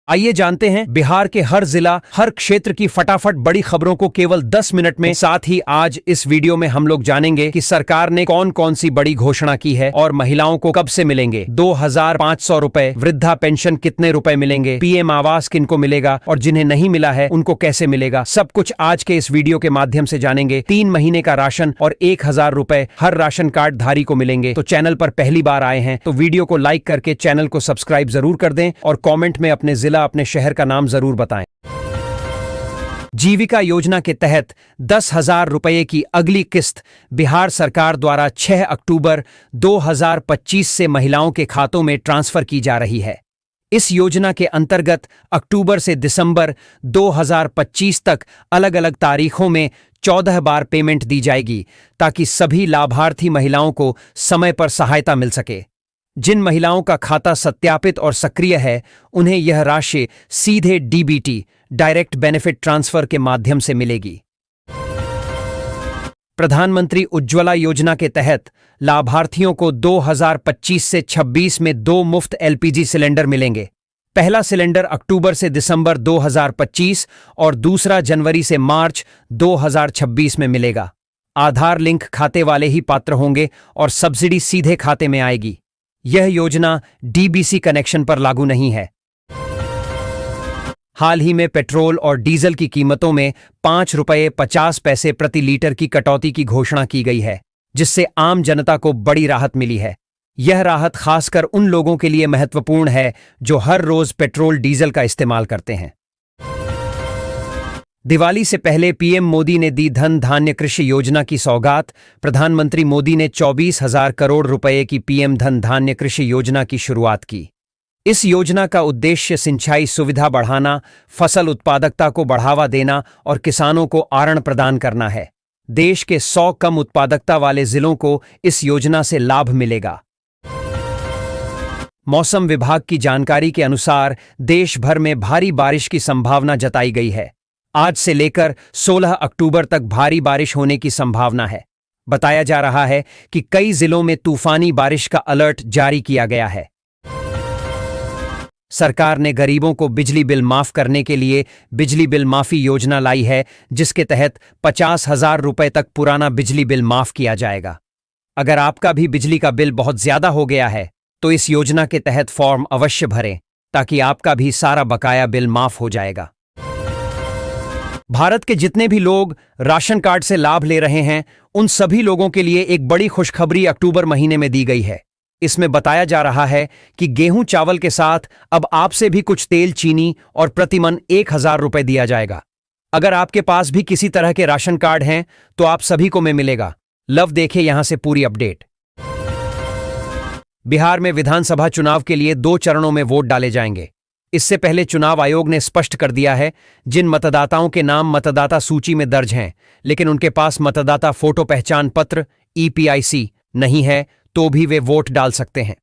आइए जानते हैं बिहार के हर जिला, हर क्षेत्र की फटाफट बड़ी खबरों को केवल 10 मिनट में। साथ ही आज इस वीडियो में हम लोग जानेंगे कि सरकार ने कौन कौन सी बड़ी घोषणा की है और महिलाओं को कब से मिलेंगे 2500 रुपए, वृद्धा पेंशन कितने रुपए मिलेंगे, पीएम आवास किनको मिलेगा और जिन्हें नहीं मिला है उनको कैसे मिलेगा। सब कुछ आज के इस वीडियो के माध्यम से जानेंगे। 3 महीने का राशन और 1000 रुपए हर राशन कार्ड धारी को मिलेंगे। तो चैनल पर पहली बार आए हैं तो वीडियो को लाइक करके चैनल को सब्सक्राइब जरूर कर दें और कॉमेंट में अपने जिला, अपने शहर का नाम जरूर बताएं। जीविका योजना के तहत 10,000 रुपये की अगली किस्त बिहार सरकार द्वारा 6 अक्टूबर 2025 से महिलाओं के खातों में ट्रांसफर की जा रही है। इस योजना के अंतर्गत अक्टूबर से दिसंबर 2025 तक अलग अलग तारीखों में 14 बार पेमेंट दी जाएगी ताकि सभी लाभार्थी महिलाओं को समय पर सहायता मिल सके। जिन महिलाओं का खाता सत्यापित और सक्रिय है उन्हें यह राशि सीधे डीबीटी, डायरेक्ट बेनिफिट ट्रांसफर के माध्यम से मिलेगी। प्रधानमंत्री उज्ज्वला योजना के तहत लाभार्थियों को 2025 से 26 में 2 मुफ्त एलपीजी सिलेंडर मिलेंगे। पहला सिलेंडर अक्टूबर से दिसंबर 2025 और दूसरा जनवरी से मार्च 2026 में मिलेगा। आधार लिंक खाते वाले ही पात्र होंगे और सब्सिडी सीधे खाते में आएगी। यह योजना डीबीसी कनेक्शन पर लागू नहीं है। हाल ही में पेट्रोल और डीजल की कीमतों में 5 रुपये 50 पैसे प्रति लीटर की कटौती की घोषणा की गई है, जिससे आम जनता को बड़ी राहत मिली है। यह राहत खासकर उन लोगों के लिए महत्वपूर्ण है जो हर रोज पेट्रोल डीजल का इस्तेमाल करते हैं। दिवाली से पहले पीएम मोदी ने दी धन धान्य कृषि योजना की सौगात। प्रधानमंत्री मोदी ने 24,000 करोड़ रुपए की पीएम धन धान्य कृषि योजना की शुरुआत की। इस योजना का उद्देश्य सिंचाई सुविधा बढ़ाना, फसल उत्पादकता को बढ़ावा देना और किसानों को आरण प्रदान करना है। देश के 100 कम उत्पादकता वाले जिलों को इस योजना से लाभ मिलेगा। मौसम विभाग की जानकारी के अनुसार देश भर में भारी बारिश की संभावना जताई गई है। आज से लेकर 16 अक्टूबर तक भारी बारिश होने की संभावना है। बताया जा रहा है कि कई जिलों में तूफानी बारिश का अलर्ट जारी किया गया है। सरकार ने गरीबों को बिजली बिल माफ करने के लिए बिजली बिल माफी योजना लाई है, जिसके तहत 50,000 रुपए तक पुराना बिजली बिल माफ किया जाएगा। अगर आपका भी बिजली का बिल बहुत ज्यादा हो गया है तो इस योजना के तहत फॉर्म अवश्य भरें ताकि आपका भी सारा बकाया बिल माफ हो जाएगा। भारत के जितने भी लोग राशन कार्ड से लाभ ले रहे हैं उन सभी लोगों के लिए एक बड़ी खुशखबरी अक्टूबर महीने में दी गई है। इसमें बताया जा रहा है कि गेहूं चावल के साथ अब आपसे भी कुछ तेल, चीनी और प्रतिमन 1000 रुपए दिया जाएगा। अगर आपके पास भी किसी तरह के राशन कार्ड हैं तो आप सभी को में मिलेगा। लव देखें यहां से पूरी अपडेट। बिहार में विधानसभा चुनाव के लिए 2 चरणों में वोट डाले जाएंगे। इससे पहले चुनाव आयोग ने स्पष्ट कर दिया है जिन मतदाताओं के नाम मतदाता सूची में दर्ज हैं लेकिन उनके पास मतदाता फोटो पहचान पत्र ईपीआईसी नहीं है तो भी वे वोट डाल सकते हैं।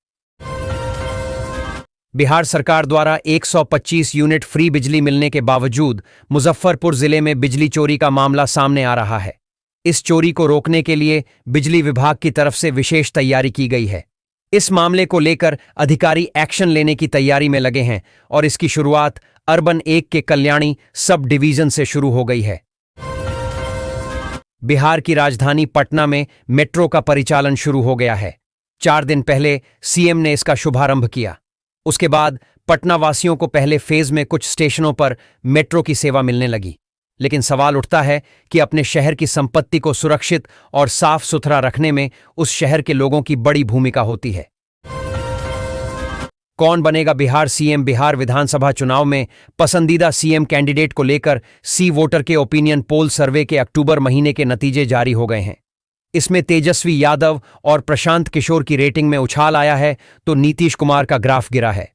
बिहार सरकार द्वारा 125 यूनिट फ्री बिजली मिलने के बावजूद मुजफ्फरपुर जिले में बिजली चोरी का मामला सामने आ रहा है। इस चोरी को रोकने के लिए बिजली विभाग की तरफ से विशेष तैयारी की गई है। इस मामले को लेकर अधिकारी एक्शन लेने की तैयारी में लगे हैं और इसकी शुरुआत अर्बन 1 के कल्याणी सब डिवीजन से शुरू हो गई है। बिहार की राजधानी पटना में मेट्रो का परिचालन शुरू हो गया है। 4 दिन पहले सीएम ने इसका शुभारंभ किया। उसके बाद पटना वासियों को पहले फेज में कुछ स्टेशनों पर मेट्रो की सेवा मिलने लगी, लेकिन सवाल उठता है कि अपने शहर की संपत्ति को सुरक्षित और साफ सुथरा रखने में उस शहर के लोगों की बड़ी भूमिका होती है। कौन बनेगा बिहार सीएम? बिहार विधानसभा चुनाव में पसंदीदा सीएम कैंडिडेट को लेकर सी वोटर के ओपिनियन पोल सर्वे के अक्टूबर महीने के नतीजे जारी हो गए हैं। इसमें तेजस्वी यादव और प्रशांत किशोर की रेटिंग में उछाल आया है तो नीतीश कुमार का ग्राफ गिरा है।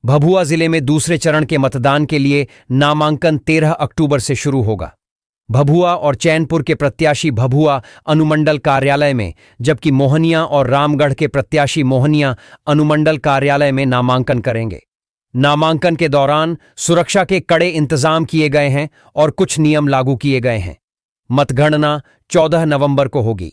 भभुआ जिले में दूसरे चरण के मतदान के लिए नामांकन 13 अक्टूबर से शुरू होगा। भभुआ और चैनपुर के प्रत्याशी भभुआ अनुमंडल कार्यालय में, जबकि मोहनिया और रामगढ़ के प्रत्याशी मोहनिया अनुमंडल कार्यालय में नामांकन करेंगे। नामांकन के दौरान सुरक्षा के कड़े इंतजाम किए गए हैं और कुछ नियम लागू किए गए हैं। मतगणना 14 नवंबर को होगी।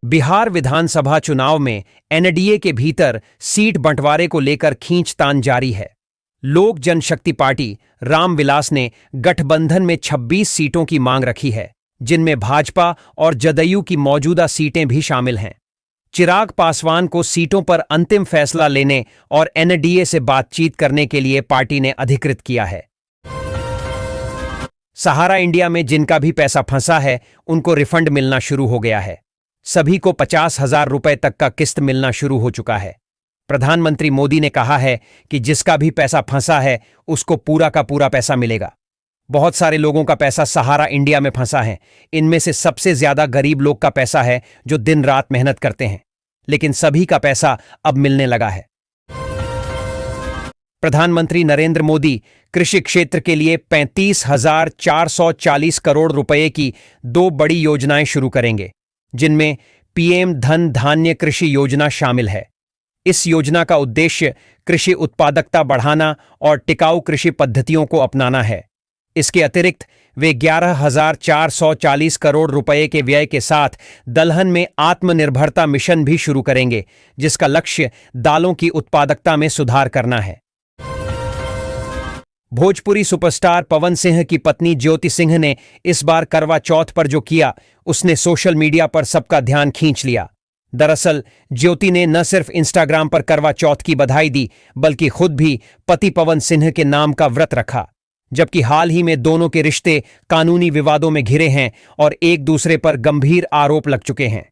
बिहार विधानसभा चुनाव में एनडीए के भीतर सीट बंटवारे को लेकर खींचतान जारी है। लोक जनशक्ति पार्टी रामविलास ने गठबंधन में 26 सीटों की मांग रखी है, जिनमें भाजपा और जदयू की मौजूदा सीटें भी शामिल हैं। चिराग पासवान को सीटों पर अंतिम फैसला लेने और एनडीए से बातचीत करने के लिए पार्टी ने अधिकृत किया है। सहारा इंडिया में जिनका भी पैसा फंसा है, उनको रिफंड मिलना शुरू हो गया है। सभी को 50,000 रुपए तक का किस्त मिलना शुरू हो चुका है। प्रधानमंत्री मोदी ने कहा है कि जिसका भी पैसा फंसा है, उसको पूरा का पूरा पैसा मिलेगा। बहुत सारे लोगों का पैसा सहारा इंडिया में फंसा है। इनमें से सबसे ज्यादा गरीब लोग का पैसा है, जो दिन रात मेहनत करते हैं, लेकिन सभी का पैसा अब मिलने लगा है। प्रधानमंत्री नरेंद्र मोदी कृषि क्षेत्र के लिए 35,440 करोड़ रुपए की 2 बड़ी योजनाएं शुरू करेंगे, जिनमें पीएम धन धान्य कृषि योजना शामिल है। इस योजना का उद्देश्य कृषि उत्पादकता बढ़ाना और टिकाऊ कृषि पद्धतियों को अपनाना है। इसके अतिरिक्त वे 11,440 करोड़ रुपए के व्यय के साथ दलहन में आत्मनिर्भरता मिशन भी शुरू करेंगे, जिसका लक्ष्य दालों की उत्पादकता में सुधार करना है। भोजपुरी सुपरस्टार पवन सिंह की पत्नी ज्योति सिंह ने इस बार करवा चौथ पर जो किया, उसने सोशल मीडिया पर सबका ध्यान खींच लिया। दरअसल ज्योति ने न सिर्फ इंस्टाग्राम पर करवा चौथ की बधाई दी, बल्कि खुद भी पति पवन सिंह के नाम का व्रत रखा। जबकि हाल ही में दोनों के रिश्ते कानूनी विवादों में घिरे हैं और एक दूसरे पर गंभीर आरोप लग चुके हैं।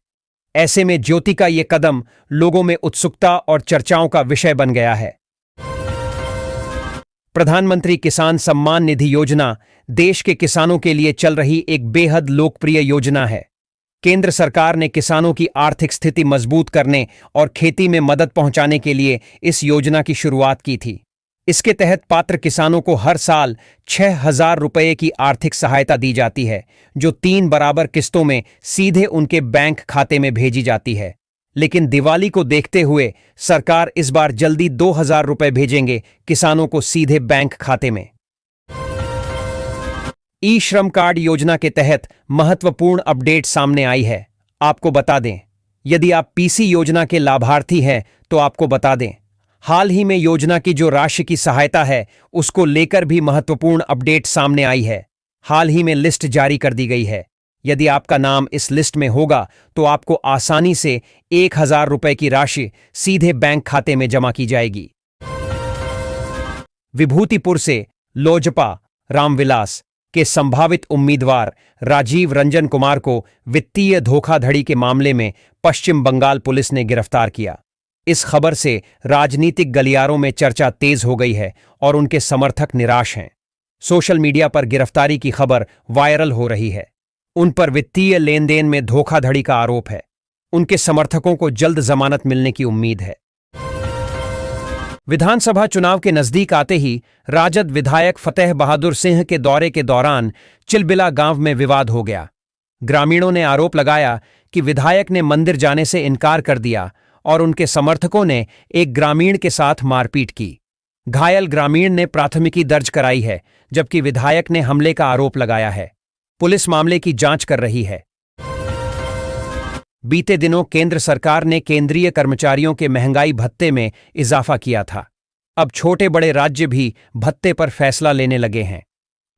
ऐसे में ज्योति का ये कदम लोगों में उत्सुकता और चर्चाओं का विषय बन गया है। प्रधानमंत्री किसान सम्मान निधि योजना देश के किसानों के लिए चल रही एक बेहद लोकप्रिय योजना है। केंद्र सरकार ने किसानों की आर्थिक स्थिति मजबूत करने और खेती में मदद पहुंचाने के लिए इस योजना की शुरुआत की थी। इसके तहत पात्र किसानों को हर साल 6,000 रुपये की आर्थिक सहायता दी जाती है, जो 3 बराबर किस्तों में सीधे उनके बैंक खाते में भेजी जाती है। लेकिन दिवाली को देखते हुए सरकार इस बार जल्दी 2,000 रुपये भेजेंगे किसानों को सीधे बैंक खाते में। ई श्रम कार्ड योजना के तहत महत्वपूर्ण अपडेट सामने आई है। आपको बता दें, यदि आप पीसी योजना के लाभार्थी हैं तो आपको बता दें, हाल ही में योजना की जो राशि की सहायता है, उसको लेकर भी महत्वपूर्ण अपडेट सामने आई है। हाल ही में लिस्ट जारी कर दी गई है। यदि आपका नाम इस लिस्ट में होगा तो आपको आसानी से 1,000 रुपए की राशि सीधे बैंक खाते में जमा की जाएगी। विभूतिपुर से लोजपा रामविलास के संभावित उम्मीदवार राजीव रंजन कुमार को वित्तीय धोखाधड़ी के मामले में पश्चिम बंगाल पुलिस ने गिरफ्तार किया। इस खबर से राजनीतिक गलियारों में चर्चा तेज हो गई है और उनके समर्थक निराश हैं। सोशल मीडिया पर गिरफ्तारी की खबर वायरल हो रही है। उन पर वित्तीय लेन देन में धोखाधड़ी का आरोप है। उनके समर्थकों को जल्द जमानत मिलने की उम्मीद है। विधानसभा चुनाव के नजदीक आते ही राजद विधायक फतेह बहादुर सिंह के दौरे के दौरान चिलबिला गांव में विवाद हो गया। ग्रामीणों ने आरोप लगाया कि विधायक ने मंदिर जाने से इनकार कर दिया और उनके समर्थकों ने एक ग्रामीण के साथ मारपीट की। घायल ग्रामीण ने प्राथमिकी दर्ज कराई है, जबकि विधायक ने हमले का आरोप लगाया है। पुलिस मामले की जांच कर रही है। बीते दिनों केंद्र सरकार ने केंद्रीय कर्मचारियों के महंगाई भत्ते में इजाफा किया था। अब छोटे बड़े राज्य भी भत्ते पर फैसला लेने लगे हैं।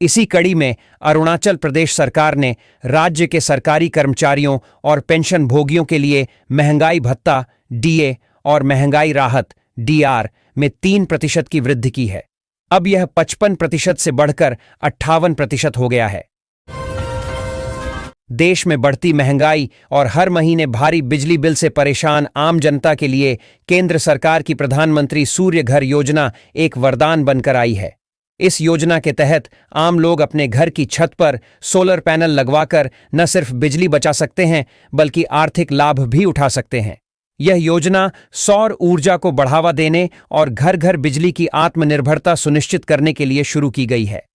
इसी कड़ी में अरुणाचल प्रदेश सरकार ने राज्य के सरकारी कर्मचारियों और पेंशन भोगियों के लिए महंगाई भत्ता डीए और महंगाई राहत डीआर में 3% की वृद्धि की है। अब यह 55% से बढ़कर 58% हो गया है। देश में बढ़ती महंगाई और हर महीने भारी बिजली बिल से परेशान आम जनता के लिए केंद्र सरकार की प्रधानमंत्री सूर्य घर योजना एक वरदान बनकर आई है। इस योजना के तहत आम लोग अपने घर की छत पर सोलर पैनल लगवाकर न सिर्फ बिजली बचा सकते हैं, बल्कि आर्थिक लाभ भी उठा सकते हैं। यह योजना सौर ऊर्जा को बढ़ावा देने और घर घर बिजली की आत्मनिर्भरता सुनिश्चित करने के लिए शुरू की गई है।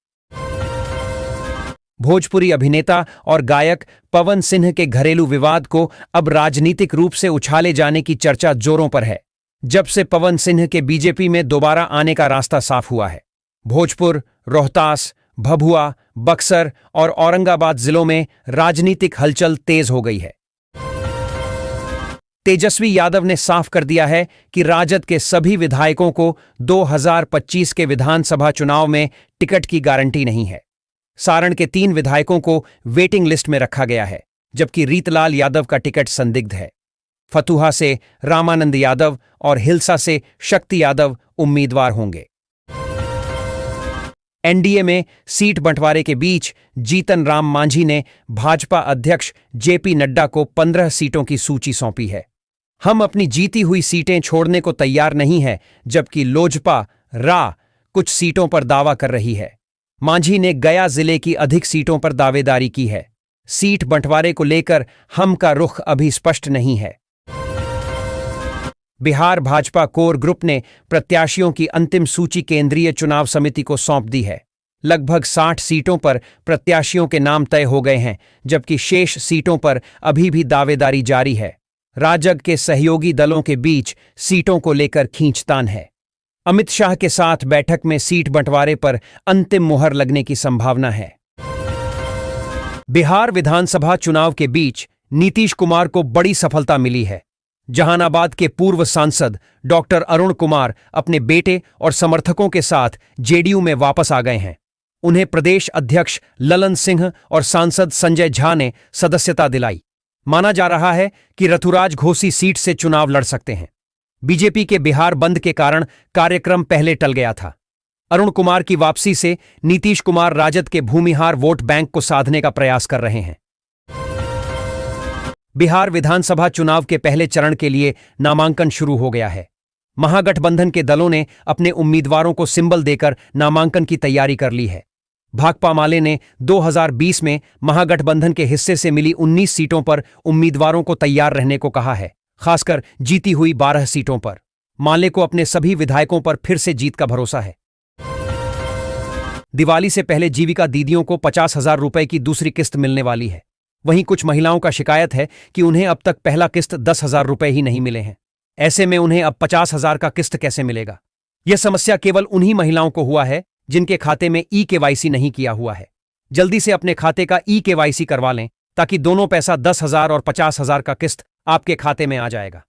भोजपुरी अभिनेता और गायक पवन सिंह के घरेलू विवाद को अब राजनीतिक रूप से उछाले जाने की चर्चा जोरों पर है। जब से पवन सिंह के बीजेपी में दोबारा आने का रास्ता साफ हुआ है, भोजपुर, रोहतास, भभुआ, बक्सर और औरंगाबाद जिलों में राजनीतिक हलचल तेज हो गई है। तेजस्वी यादव ने साफ कर दिया है कि राजद के सभी विधायकों को 2025 के विधानसभा चुनाव में टिकट की गारंटी नहीं है। सारण के 3 विधायकों को वेटिंग लिस्ट में रखा गया है, जबकि रीतलाल यादव का टिकट संदिग्ध है। फतुहा से रामानंद यादव और हिलसा से शक्ति यादव उम्मीदवार होंगे। एनडीए में सीट बंटवारे के बीच जीतन राम मांझी ने भाजपा अध्यक्ष जेपी नड्डा को 15 सीटों की सूची सौंपी है। हम अपनी जीती हुई सीटें छोड़ने को तैयार नहीं है, जबकि लोजपा कुछ सीटों पर दावा कर रही है। मांझी ने गया जिले की अधिक सीटों पर दावेदारी की है। सीट बंटवारे को लेकर हम का रुख अभी स्पष्ट नहीं है। बिहार भाजपा कोर ग्रुप ने प्रत्याशियों की अंतिम सूची केंद्रीय चुनाव समिति को सौंप दी है। लगभग 60 सीटों पर प्रत्याशियों के नाम तय हो गए हैं, जबकि शेष सीटों पर अभी भी दावेदारी जारी है। राजग के सहयोगी दलों के बीच सीटों को लेकर खींचतान है। अमित शाह के साथ बैठक में सीट बंटवारे पर अंतिम मुहर लगने की संभावना है। बिहार विधानसभा चुनाव के बीच नीतीश कुमार को बड़ी सफलता मिली है। जहानाबाद के पूर्व सांसद डॉक्टर अरुण कुमार अपने बेटे और समर्थकों के साथ जेडीयू में वापस आ गए हैं। उन्हें प्रदेश अध्यक्ष ललन सिंह और सांसद संजय झा ने सदस्यता दिलाई। माना जा रहा है कि ऋतुराज घोसी सीट से चुनाव लड़ सकते हैं। बीजेपी के बिहार बंद के कारण कार्यक्रम पहले टल गया था। अरुण कुमार की वापसी से नीतीश कुमार राजद के भूमिहार वोट बैंक को साधने का प्रयास कर रहे हैं। बिहार विधानसभा चुनाव के पहले चरण के लिए नामांकन शुरू हो गया है। महागठबंधन के दलों ने अपने उम्मीदवारों को सिंबल देकर नामांकन की तैयारी कर ली है। भाकपा माले ने 2020 में महागठबंधन के हिस्से से मिली 19 सीटों पर उम्मीदवारों को तैयार रहने को कहा है, खासकर जीती हुई 12 सीटों पर। माले को अपने सभी विधायकों पर फिर से जीत का भरोसा है। दिवाली से पहले जीविका दीदियों को 50,000 रुपए की दूसरी किस्त मिलने वाली है। वहीं कुछ महिलाओं का शिकायत है कि उन्हें अब तक पहला किस्त 10,000 रुपए ही नहीं मिले हैं। ऐसे में उन्हें अब 50,000 का किस्त कैसे मिलेगा? यह समस्या केवल उन्हीं महिलाओं को हुआ है जिनके खाते में ई-केवाईसी नहीं किया हुआ है। जल्दी से अपने खाते का ई-केवाईसी करवा लें, ताकि दोनों पैसा 10,000 और 50,000 का किस्त आपके खाते में आ जाएगा।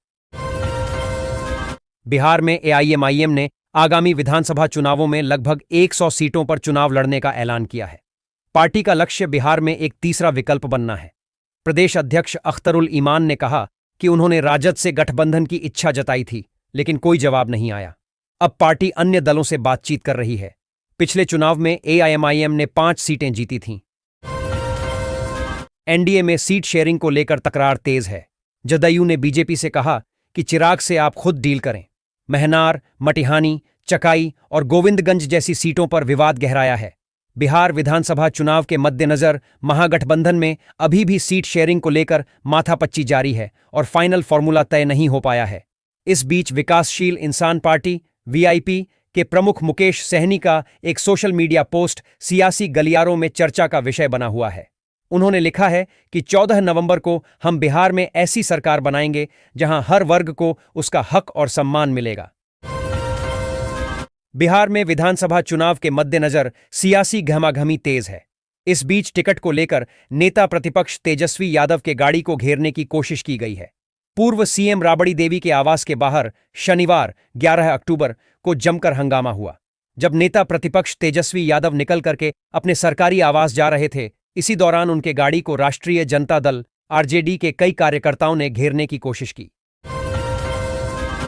बिहार में एआईएमआईएम ने आगामी विधानसभा चुनावों में लगभग 100 सीटों पर चुनाव लड़ने का ऐलान किया है। पार्टी का लक्ष्य बिहार में एक तीसरा विकल्प बनना है। प्रदेश अध्यक्ष अख्तरुल ईमान ने कहा कि उन्होंने राजद से गठबंधन की इच्छा जताई थी, लेकिन कोई जवाब नहीं आया। अब पार्टी अन्य दलों से बातचीत कर रही है। पिछले चुनाव में एआईएमआईएम ने 5 सीटें जीती थीं। एनडीए में सीट शेयरिंग को लेकर तकरार तेज है। जदयू ने बीजेपी से कहा कि चिराग से आप खुद डील करें। महनार, मटिहानी, चकाई और गोविंदगंज जैसी सीटों पर विवाद गहराया है। बिहार विधानसभा चुनाव के मद्देनजर महागठबंधन में अभी भी सीट शेयरिंग को लेकर माथापच्ची जारी है और फाइनल फॉर्मूला तय नहीं हो पाया है। इस बीच विकासशील इंसान पार्टी वीआईपी के प्रमुख मुकेश सहनी का एक सोशल मीडिया पोस्ट सियासी गलियारों में चर्चा का विषय बना हुआ है। उन्होंने लिखा है कि 14 नवंबर को हम बिहार में ऐसी सरकार बनाएंगे जहां हर वर्ग को उसका हक और सम्मान मिलेगा। बिहार में विधानसभा चुनाव के मद्देनजर सियासी घमाघमी तेज है। इस बीच टिकट को लेकर नेता प्रतिपक्ष तेजस्वी यादव के गाड़ी को घेरने की कोशिश की गई है। पूर्व सीएम राबड़ी देवी के आवास के बाहर शनिवार 11 अक्टूबर को जमकर हंगामा हुआ। जब नेता प्रतिपक्ष तेजस्वी यादव निकल करके अपने सरकारी आवास जा रहे थे, इसी दौरान उनके गाड़ी को राष्ट्रीय जनता दल आरजेडी के कई कार्यकर्ताओं ने घेरने की कोशिश की।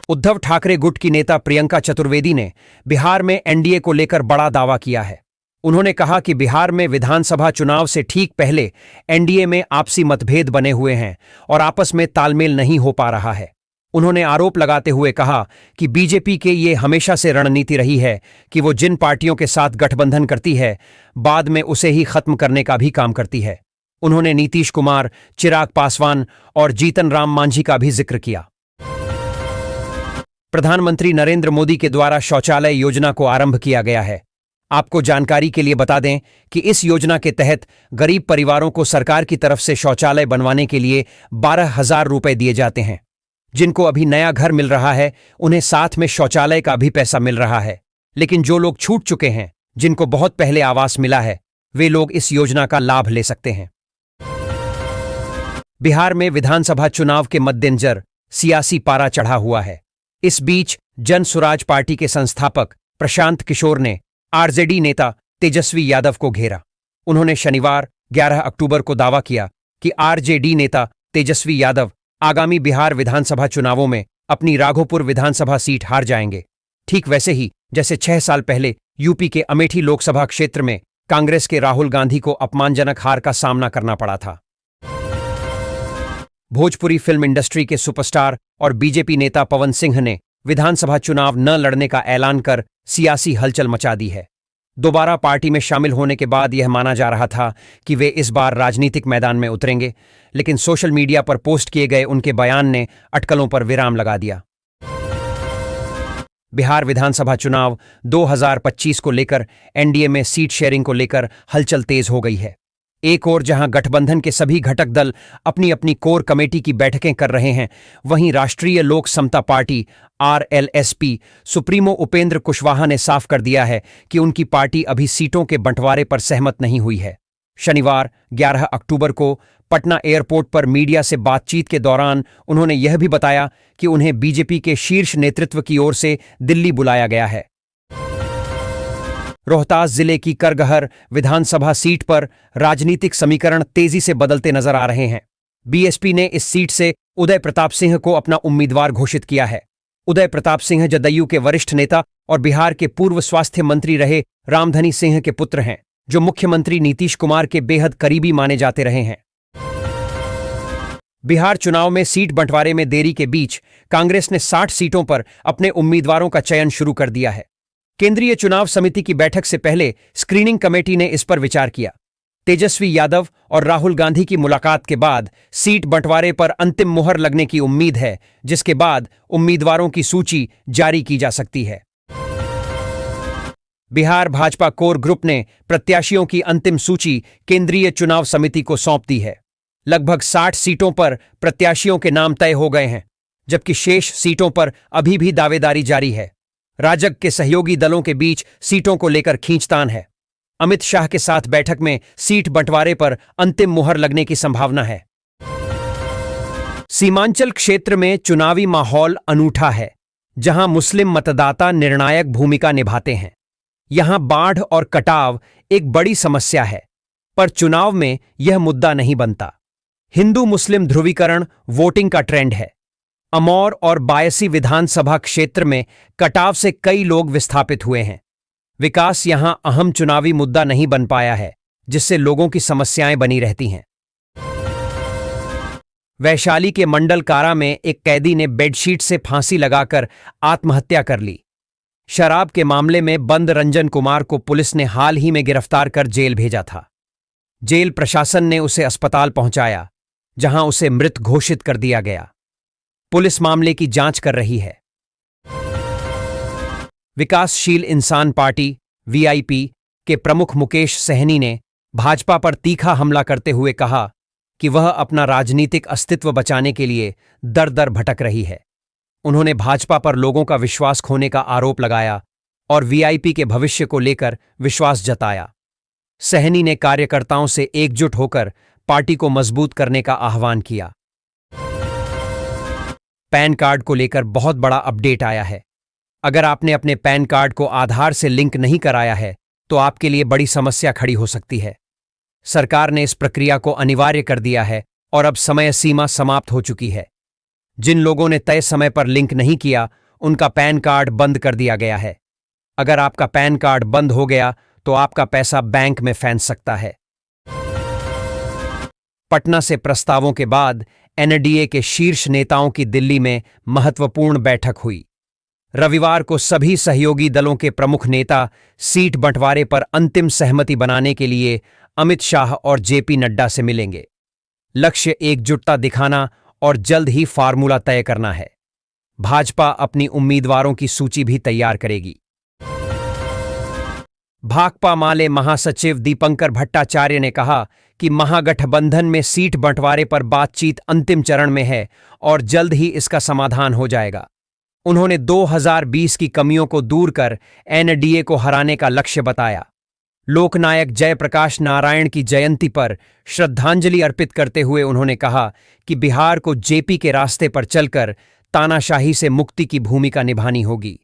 उद्धव ठाकरे गुट की नेता प्रियंका चतुर्वेदी ने बिहार में एनडीए को लेकर बड़ा दावा किया है। उन्होंने कहा कि बिहार में विधानसभा चुनाव से ठीक पहले एनडीए में आपसी मतभेद बने हुए हैं और आपस में तालमेल नहीं हो पा रहा है। उन्होंने आरोप लगाते हुए कहा कि बीजेपी के ये हमेशा से रणनीति रही है कि वो जिन पार्टियों के साथ गठबंधन करती है, बाद में उसे ही खत्म करने का भी काम करती है। उन्होंने नीतीश कुमार, चिराग पासवान और जीतन राम मांझी का भी जिक्र किया। प्रधानमंत्री नरेंद्र मोदी के द्वारा शौचालय योजना को आरंभ किया गया है। आपको जानकारी के लिए बता दें कि इस योजना के तहत गरीब परिवारों को सरकार की तरफ से शौचालय बनवाने के लिए 12,000 रुपए दिए जाते हैं। जिनको अभी नया घर मिल रहा है, उन्हें साथ में शौचालय का भी पैसा मिल रहा है। लेकिन जो लोग छूट चुके हैं, जिनको बहुत पहले आवास मिला है, वे लोग इस योजना का लाभ ले सकते हैं। बिहार में विधानसभा चुनाव के मद्देनजर सियासी पारा चढ़ा हुआ है। इस बीच जन सुराज पार्टी के संस्थापक प्रशांत किशोर ने आरजेडी नेता तेजस्वी यादव को घेरा। उन्होंने शनिवार 11 अक्टूबर को दावा किया कि आरजेडी नेता तेजस्वी यादव आगामी बिहार विधानसभा चुनावों में अपनी राघोपुर विधानसभा सीट हार जाएंगे, ठीक वैसे ही जैसे 6 साल पहले यूपी के अमेठी लोकसभा क्षेत्र में कांग्रेस के राहुल गांधी को अपमानजनक हार का सामना करना पड़ा था। भोजपुरी फिल्म इंडस्ट्री के सुपरस्टार और बीजेपी नेता पवन सिंह ने विधानसभा चुनाव न लड़ने का ऐलान कर सियासी हलचल मचा दी है। दोबारा पार्टी में शामिल होने के बाद यह माना जा रहा था कि वे इस बार राजनीतिक मैदान में उतरेंगे, लेकिन सोशल मीडिया पर पोस्ट किए गए उनके बयान ने अटकलों पर विराम लगा दिया। बिहार विधानसभा चुनाव 2025 को लेकर एनडीए में सीट शेयरिंग को लेकर हलचल तेज हो गई है। एक ओर जहां गठबंधन के सभी घटक दल अपनी अपनी कोर कमेटी की बैठकें कर रहे हैं, वहीं Rashtriya Lok Samta Party RLSP supremo Upendra Kushwaha ने साफ कर दिया है कि उनकी पार्टी अभी सीटों के बंटवारे पर सहमत नहीं हुई है। शनिवार 11 अक्टूबर को पटना एयरपोर्ट पर मीडिया से बातचीत के दौरान उन्होंने यह भी बताया कि उन्हें बीजेपी के शीर्ष नेतृत्व की ओर से दिल्ली बुलाया गया है। रोहतास जिले की करगहर विधानसभा सीट पर राजनीतिक समीकरण तेजी से बदलते नजर आ रहे हैं। बीएसपी ने इस सीट से उदय प्रताप सिंह को अपना उम्मीदवार घोषित किया है। उदय प्रताप सिंह जदयू के वरिष्ठ नेता और बिहार के पूर्व स्वास्थ्य मंत्री रहे रामधनी सिंह के पुत्र हैं, जो मुख्यमंत्री नीतीश कुमार के बेहद करीबी माने जाते रहे हैं। बिहार चुनाव में सीट बंटवारे में देरी के बीच कांग्रेस ने 60 सीटों पर अपने उम्मीदवारों का चयन शुरू कर दिया है। केंद्रीय चुनाव समिति की बैठक से पहले स्क्रीनिंग कमेटी ने इस पर विचार किया। तेजस्वी यादव और राहुल गांधी की मुलाकात के बाद सीट बंटवारे पर अंतिम मुहर लगने की उम्मीद है, जिसके बाद उम्मीदवारों की सूची जारी की जा सकती है। बिहार भाजपा कोर ग्रुप ने प्रत्याशियों की अंतिम सूची केंद्रीय चुनाव समिति को सौंप दी है। लगभग 60 सीटों पर प्रत्याशियों के नाम तय हो गए हैं, जबकि शेष सीटों पर अभी भी दावेदारी जारी है। राजग के सहयोगी दलों के बीच सीटों को लेकर खींचतान है। अमित शाह के साथ बैठक में सीट बंटवारे पर अंतिम मुहर लगने की संभावना है। सीमांचल क्षेत्र में चुनावी माहौल अनूठा है, जहां मुस्लिम मतदाता निर्णायक भूमिका निभाते हैं। यहां बाढ़ और कटाव एक बड़ी समस्या है, पर चुनाव में यह मुद्दा नहीं बनता। हिंदू मुस्लिम ध्रुवीकरण वोटिंग का ट्रेंड है। अमौर और बायसी विधानसभा क्षेत्र में कटाव से कई लोग विस्थापित हुए हैं। विकास यहां अहम चुनावी मुद्दा नहीं बन पाया है, जिससे लोगों की समस्याएं बनी रहती हैं। वैशाली के मंडल कारा में एक कैदी ने बेडशीट से फांसी लगाकर आत्महत्या कर ली। शराब के मामले में बंद रंजन कुमार को पुलिस ने हाल ही में गिरफ्तार कर जेल भेजा था। जेल प्रशासन ने उसे अस्पताल पहुंचाया, जहां उसे मृत घोषित कर दिया गया। पुलिस मामले की जांच कर रही है। विकासशील इंसान पार्टी वीआईपी के प्रमुख मुकेश सहनी ने भाजपा पर तीखा हमला करते हुए कहा कि वह अपना राजनीतिक अस्तित्व बचाने के लिए दर दर भटक रही है। उन्होंने भाजपा पर लोगों का विश्वास खोने का आरोप लगाया और वीआईपी के भविष्य को लेकर विश्वास जताया। सहनी ने कार्यकर्ताओं से एकजुट होकर पार्टी को मजबूत करने का आह्वान किया। पैन कार्ड को लेकर बहुत बड़ा अपडेट आया है। अगर आपने अपने पैन कार्ड को आधार से लिंक नहीं कराया है, तो आपके लिए बड़ी समस्या खड़ी हो सकती है। सरकार ने इस प्रक्रिया को अनिवार्य कर दिया है और अब समय सीमा समाप्त हो चुकी है। जिन लोगों ने तय समय पर लिंक नहीं किया, उनका पैन कार्ड बंद कर दिया गया है। अगर आपका पैन कार्ड बंद हो गया, तो आपका पैसा बैंक में फंस सकता है। पटना से प्रस्तावों के बाद एनडीए के शीर्ष नेताओं की दिल्ली में महत्वपूर्ण बैठक हुई। रविवार को सभी सहयोगी दलों के प्रमुख नेता सीट बंटवारे पर अंतिम सहमति बनाने के लिए अमित शाह और जेपी नड्डा से मिलेंगे। लक्ष्य एकजुटता दिखाना और जल्द ही फार्मूला तय करना है। भाजपा अपनी उम्मीदवारों की सूची भी तैयार करेगी। भाकपा माले महासचिव दीपंकर भट्टाचार्य ने कहा कि महागठबंधन में सीट बंटवारे पर बातचीत अंतिम चरण में है और जल्द ही इसका समाधान हो जाएगा। उन्होंने 2020 की कमियों को दूर कर एनडीए को हराने का लक्ष्य बताया। लोकनायक जयप्रकाश नारायण की जयंती पर श्रद्धांजलि अर्पित करते हुए उन्होंने कहा कि बिहार को जेपी के रास्ते पर चलकर तानाशाही से मुक्ति की भूमिका निभानी होगी।